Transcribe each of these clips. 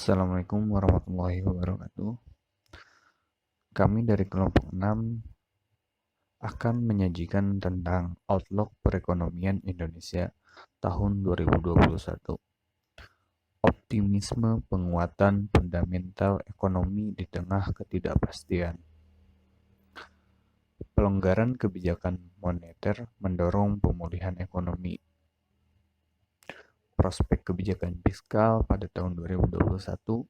Assalamualaikum warahmatullahi wabarakatuh. Kami dari kelompok 6 akan menyajikan tentang outlook perekonomian Indonesia tahun 2021. Optimisme penguatan fundamental ekonomi di tengah ketidakpastian. Pelonggaran kebijakan moneter mendorong pemulihan ekonomi. Prospek kebijakan fiskal pada tahun 2021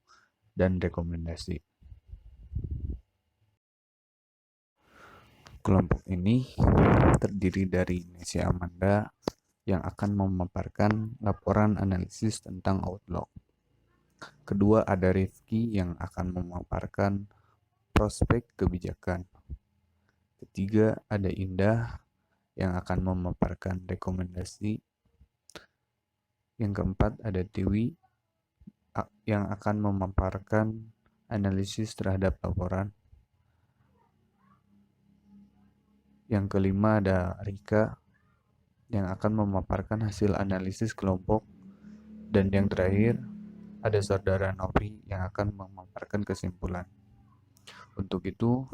dan rekomendasi. Kelompok ini terdiri dari Nesya Amanda yang akan memaparkan laporan analisis tentang outlook. Kedua ada Rifki yang akan memaparkan prospek kebijakan. Ketiga ada Indah yang akan memaparkan rekomendasi. Yang keempat ada Tiwi yang akan memaparkan analisis terhadap laporan. Yang kelima ada Rika yang akan memaparkan hasil analisis kelompok. Dan yang terakhir ada saudara Nopri yang akan memaparkan kesimpulan. Untuk itu,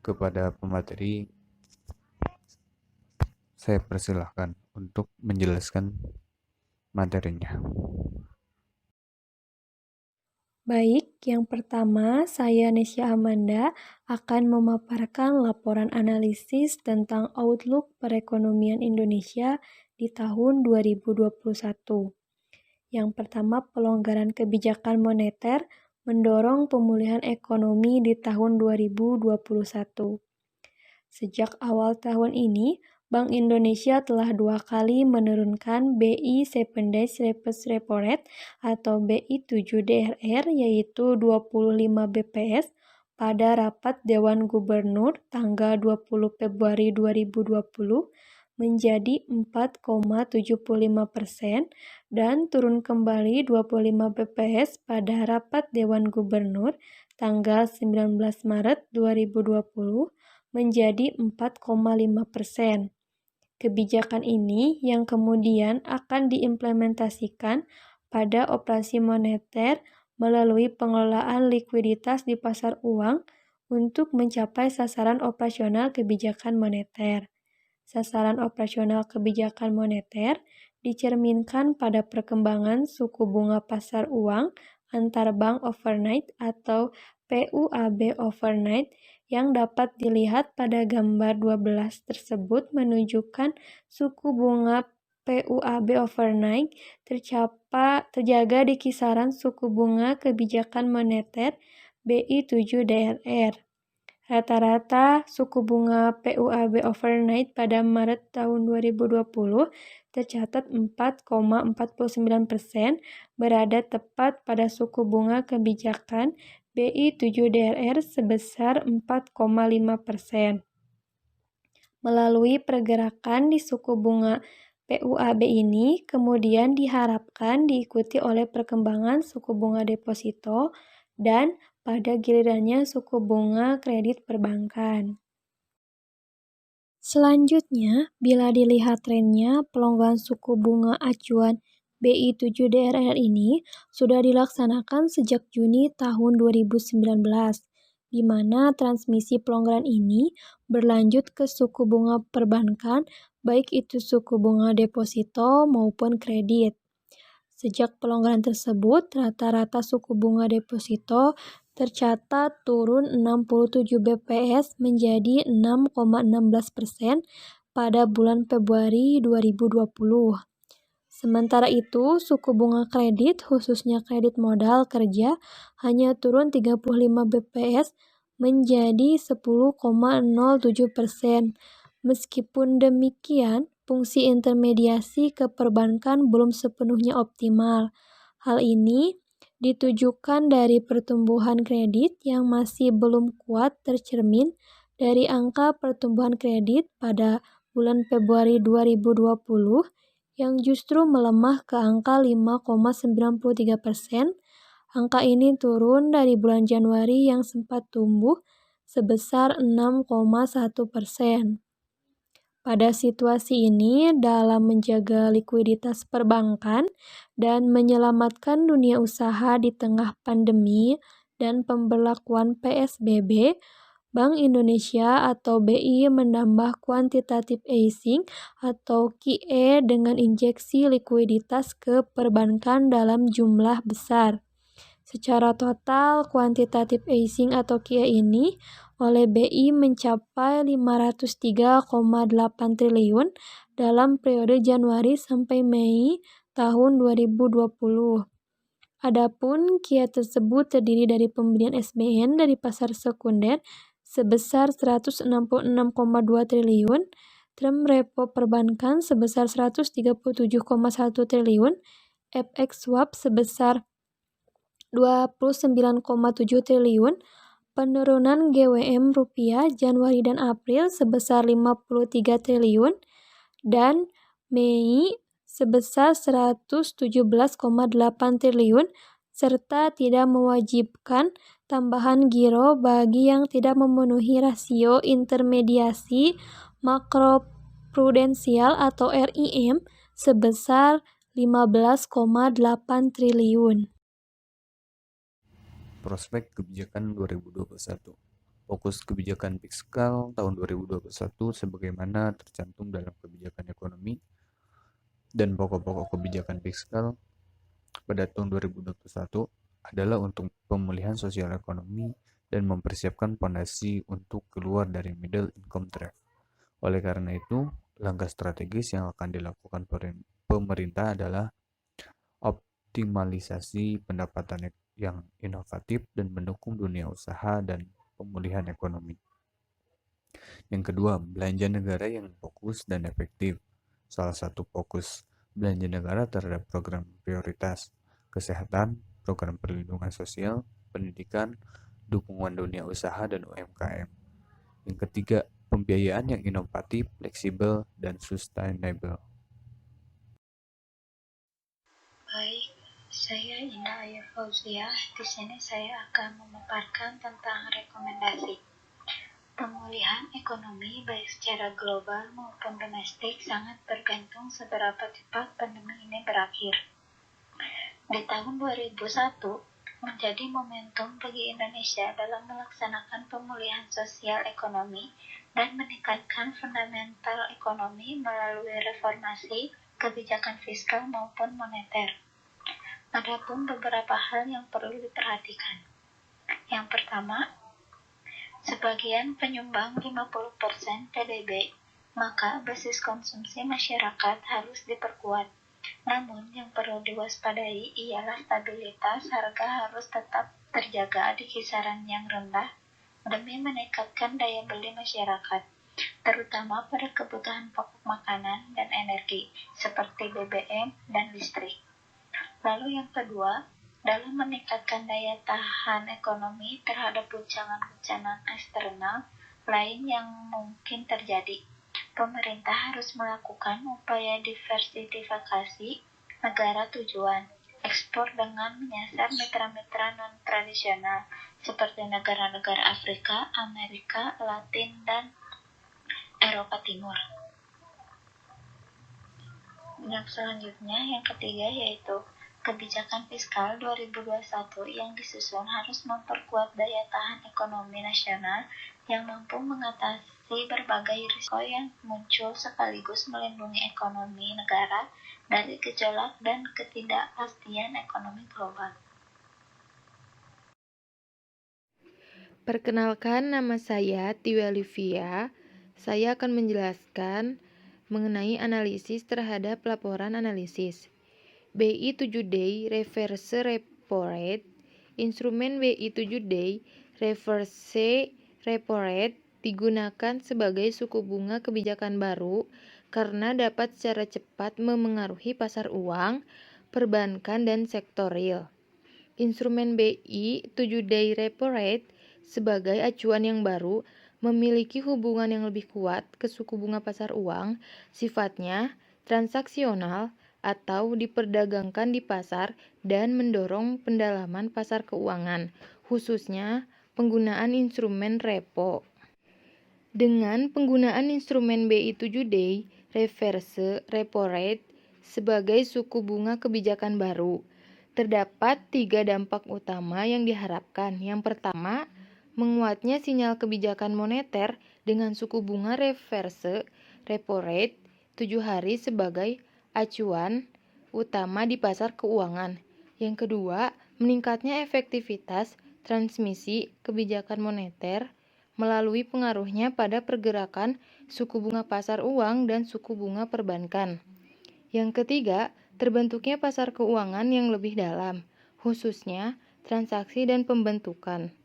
kepada pemateri saya persilahkan untuk menjelaskan materinya. Baik, yang pertama saya Nesya Amanda akan memaparkan laporan analisis tentang outlook perekonomian Indonesia di tahun 2021. Yang pertama, pelonggaran kebijakan moneter mendorong pemulihan ekonomi di tahun 2021. Sejak awal tahun ini, Bank Indonesia telah 2 kali menurunkan BI 7 Days Repo Rate atau BI 7 DRR yaitu 25 BPS pada rapat Dewan Gubernur tanggal 20 Februari 2020 menjadi 4,75% dan turun kembali 25 BPS pada rapat Dewan Gubernur tanggal 19 Maret 2020 menjadi 4,5%. Kebijakan ini yang kemudian akan diimplementasikan pada operasi moneter melalui pengelolaan likuiditas di pasar uang untuk mencapai sasaran operasional kebijakan moneter. Sasaran operasional kebijakan moneter dicerminkan pada perkembangan suku bunga pasar uang antar bank overnight atau PUAB overnight yang dapat dilihat pada gambar 12 tersebut menunjukkan suku bunga PUAB overnight terjaga di kisaran suku bunga kebijakan moneter BI 7 DRR. Rata-rata suku bunga PUAB overnight pada Maret tahun 2020 tercatat 4,49%, berada tepat pada suku bunga kebijakan BI 7 DRR sebesar 4,5%. Melalui pergerakan di suku bunga PUAB ini, kemudian diharapkan diikuti oleh perkembangan suku bunga deposito dan pada gilirannya suku bunga kredit perbankan. Selanjutnya, bila dilihat trennya, pelonggaran suku bunga acuan BI 7 DRR ini sudah dilaksanakan sejak Juni tahun 2019, di mana transmisi pelonggaran ini berlanjut ke suku bunga perbankan, baik itu suku bunga deposito maupun kredit. Sejak pelonggaran tersebut, rata-rata suku bunga deposito tercatat turun 67 BPS menjadi 6,16% pada bulan Februari 2020. Sementara itu, suku bunga kredit, khususnya kredit modal kerja, hanya turun 35 BPS menjadi 10,07%. Meskipun demikian, fungsi intermediasi ke perbankan belum sepenuhnya optimal. Hal ini ditujukan dari pertumbuhan kredit yang masih belum kuat tercermin dari angka pertumbuhan kredit pada bulan Februari 2020 yang justru melemah ke angka 5,93%. Angka ini turun dari bulan Januari yang sempat tumbuh sebesar 6,1%. Pada situasi ini, dalam menjaga likuiditas perbankan dan menyelamatkan dunia usaha di tengah pandemi dan pemberlakuan PSBB, Bank Indonesia atau BI menambah quantitative easing atau QE dengan injeksi likuiditas ke perbankan dalam jumlah besar. Secara total, quantitative easing atau QE ini oleh BI mencapai 503,8 triliun dalam periode Januari sampai Mei tahun 2020. Adapun QE tersebut terdiri dari pembelian SBN dari pasar sekunder sebesar 166,2 triliun, term repo perbankan sebesar 137,1 triliun, FX swap sebesar 29,7 triliun, penurunan GWM rupiah Januari dan April sebesar 53 triliun, dan Mei sebesar 117,8 triliun, serta tidak mewajibkan tambahan giro bagi yang tidak memenuhi rasio intermediasi makroprudensial atau RIM sebesar 15,8 triliun. Prospek kebijakan 2021. Fokus kebijakan fiskal tahun 2021 sebagaimana tercantum dalam kebijakan ekonomi dan pokok-pokok kebijakan fiskal pada tahun 2021 adalah untuk pemulihan sosial ekonomi dan mempersiapkan fondasi untuk keluar dari middle income trap. Oleh karena itu, langkah strategis yang akan dilakukan pemerintah adalah optimalisasi pendapatan yang inovatif dan mendukung dunia usaha dan pemulihan ekonomi. Yang kedua, belanja negara yang fokus dan efektif. Salah satu fokus belanja negara terhadap program prioritas kesehatan, program perlindungan sosial, pendidikan, dukungan dunia usaha dan UMKM. Yang ketiga, pembiayaan yang inovatif, fleksibel, dan sustainable. Baik, saya Indah Ayu Fauziah. Di sini saya akan memaparkan tentang rekomendasi. Pemulihan ekonomi baik secara global maupun domestik sangat bergantung seberapa cepat pandemi ini berakhir. Di tahun 2001, menjadi momentum bagi Indonesia dalam melaksanakan pemulihan sosial ekonomi dan meningkatkan fundamental ekonomi melalui reformasi kebijakan fiskal maupun moneter. Adapun beberapa hal yang perlu diperhatikan. Yang pertama, sebagian penyumbang 50% PDB, maka basis konsumsi masyarakat harus diperkuat. Namun yang perlu diwaspadai ialah stabilitas harga harus tetap terjaga di kisaran yang rendah demi meningkatkan daya beli masyarakat, terutama pada kebutuhan pokok makanan dan energi seperti BBM dan listrik. Lalu yang kedua, dalam meningkatkan daya tahan ekonomi terhadap guncangan-guncangan eksternal lain yang mungkin terjadi, pemerintah harus melakukan upaya diversifikasi negara tujuan ekspor dengan menyasar mitra-mitra non-tradisional seperti negara-negara Afrika, Amerika, Latin, dan Eropa Timur. Yang selanjutnya, yang ketiga, yaitu kebijakan fiskal 2021 yang disusun harus memperkuat daya tahan ekonomi nasional yang mampu mengatasi berbagai risiko yang muncul sekaligus melindungi ekonomi negara dari gejolak dan ketidakpastian ekonomi global. Perkenalkan, nama saya Tiwi Olivia. Saya akan menjelaskan mengenai analisis terhadap laporan analisis. BI 7-day reverse repo rate. Instrumen BI 7-day reverse repo rate digunakan sebagai suku bunga kebijakan baru karena dapat secara cepat memengaruhi pasar uang, perbankan, dan sektor real. Instrumen BI 7-day repo rate sebagai acuan yang baru memiliki hubungan yang lebih kuat ke suku bunga pasar uang, sifatnya transaksional atau diperdagangkan di pasar dan mendorong pendalaman pasar keuangan, khususnya penggunaan instrumen repo. Dengan penggunaan instrumen BI 7-day reverse repo rate sebagai suku bunga kebijakan baru, terdapat 3 dampak utama yang diharapkan. Yang pertama, menguatnya sinyal kebijakan moneter dengan suku bunga reverse repo rate 7 hari sebagai acuan utama di pasar keuangan. Yang kedua, meningkatnya efektivitas transmisi kebijakan moneter melalui pengaruhnya pada pergerakan suku bunga pasar uang dan suku bunga perbankan. Yang ketiga, terbentuknya pasar keuangan yang lebih dalam, khususnya transaksi dan pembentukan.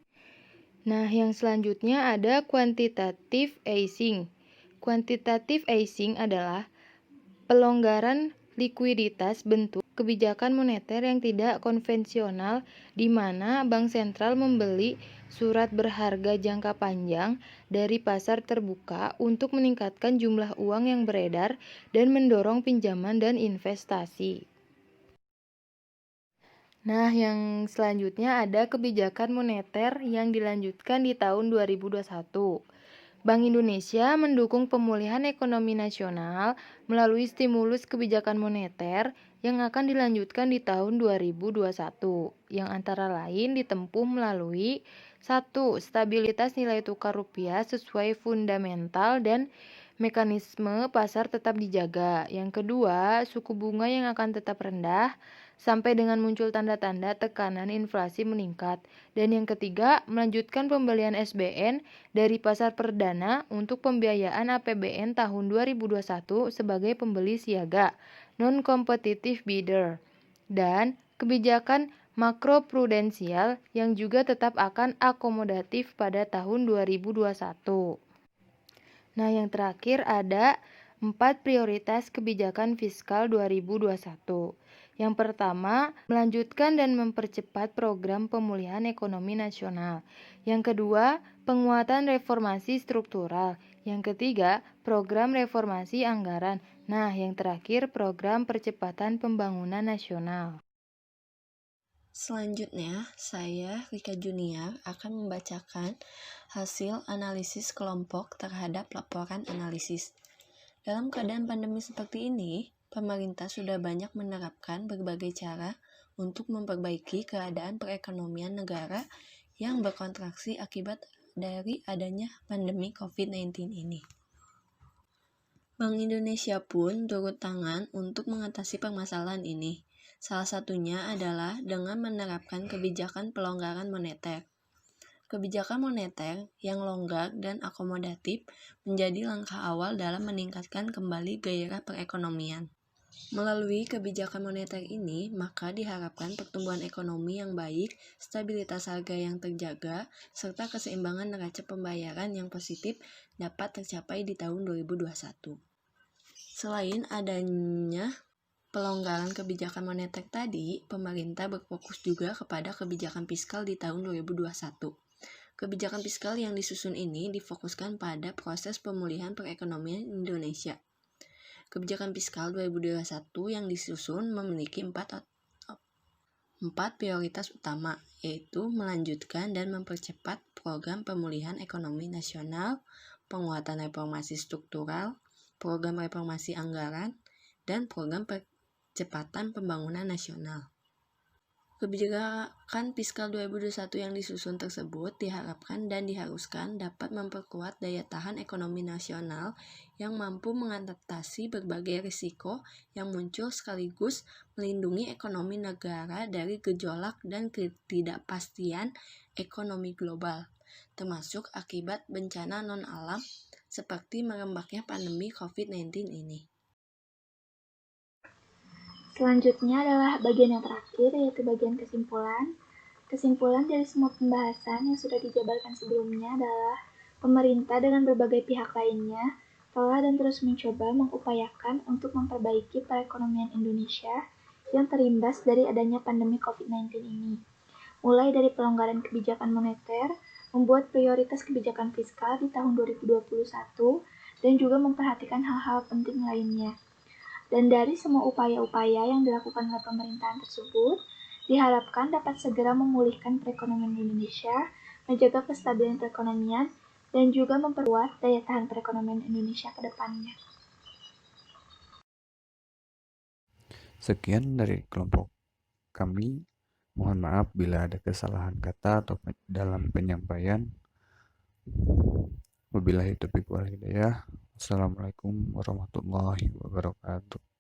Nah, yang selanjutnya ada quantitative easing. Quantitative easing adalah pelonggaran likuiditas bentuk kebijakan moneter yang tidak konvensional di mana bank sentral membeli surat berharga jangka panjang dari pasar terbuka untuk meningkatkan jumlah uang yang beredar dan mendorong pinjaman dan investasi. Nah, yang selanjutnya ada kebijakan moneter yang dilanjutkan di tahun 2021. Bank Indonesia mendukung pemulihan ekonomi nasional melalui stimulus kebijakan moneter yang akan dilanjutkan di tahun 2021, yang antara lain ditempuh melalui 1. Stabilitas nilai tukar rupiah sesuai fundamental dan mekanisme pasar tetap dijaga. Yang kedua, suku bunga yang akan tetap rendah sampai dengan muncul tanda-tanda tekanan inflasi meningkat. Dan yang ketiga, melanjutkan pembelian SBN dari pasar perdana untuk pembiayaan APBN tahun 2021 sebagai pembeli siaga, non-competitive bidder, dan kebijakan makroprudensial yang juga tetap akan akomodatif pada tahun 2021. Nah, yang terakhir ada 4 prioritas kebijakan fiskal 2021. Yang pertama, melanjutkan dan mempercepat program pemulihan ekonomi nasional. Yang kedua, penguatan reformasi struktural. Yang ketiga, program reformasi anggaran. Nah, yang terakhir, program percepatan pembangunan nasional. Selanjutnya, saya, Rika Junior, akan membacakan hasil analisis kelompok terhadap laporan analisis. Dalam keadaan pandemi seperti ini, pemerintah sudah banyak menerapkan berbagai cara untuk memperbaiki keadaan perekonomian negara yang berkontraksi akibat dari adanya pandemi COVID-19 ini. Bank Indonesia pun turut tangan untuk mengatasi permasalahan ini. Salah satunya adalah dengan menerapkan kebijakan pelonggaran moneter. Kebijakan moneter yang longgar dan akomodatif menjadi langkah awal dalam meningkatkan kembali gairah perekonomian. Melalui kebijakan moneter ini, maka diharapkan pertumbuhan ekonomi yang baik, stabilitas harga yang terjaga, serta keseimbangan neraca pembayaran yang positif dapat tercapai di tahun 2021. Selain adanya pelonggaran kebijakan moneter tadi, pemerintah berfokus juga kepada kebijakan fiskal di tahun 2021. Kebijakan fiskal yang disusun ini difokuskan pada proses pemulihan perekonomian Indonesia. Kebijakan fiskal 2021 yang disusun memiliki empat prioritas utama, yaitu melanjutkan dan mempercepat program pemulihan ekonomi nasional, penguatan reformasi struktural, program reformasi anggaran, dan program percepatan pembangunan nasional. Kebijakan fiskal 2021 yang disusun tersebut diharapkan dan diharuskan dapat memperkuat daya tahan ekonomi nasional yang mampu mengatasi berbagai risiko yang muncul sekaligus melindungi ekonomi negara dari gejolak dan ketidakpastian ekonomi global, termasuk akibat bencana non-alam seperti merembaknya pandemi COVID-19 ini. Selanjutnya adalah bagian yang terakhir, yaitu bagian kesimpulan. Kesimpulan dari semua pembahasan yang sudah dijabarkan sebelumnya adalah pemerintah dengan berbagai pihak lainnya telah dan terus mencoba mengupayakan untuk memperbaiki perekonomian Indonesia yang terimbas dari adanya pandemi COVID-19 ini. Mulai dari pelonggaran kebijakan moneter, membuat prioritas kebijakan fiskal di tahun 2021, dan juga memperhatikan hal-hal penting lainnya. Dan dari semua upaya-upaya yang dilakukan oleh pemerintahan tersebut, diharapkan dapat segera memulihkan perekonomian Indonesia, menjaga kestabilan perekonomian, dan juga memperkuat daya tahan perekonomian Indonesia ke depannya. Sekian dari kelompok kami. Mohon maaf bila ada kesalahan kata atau dalam penyampaian. Wabillahi taufiq wal hidayah. Assalamualaikum warahmatullahi wabarakatuh.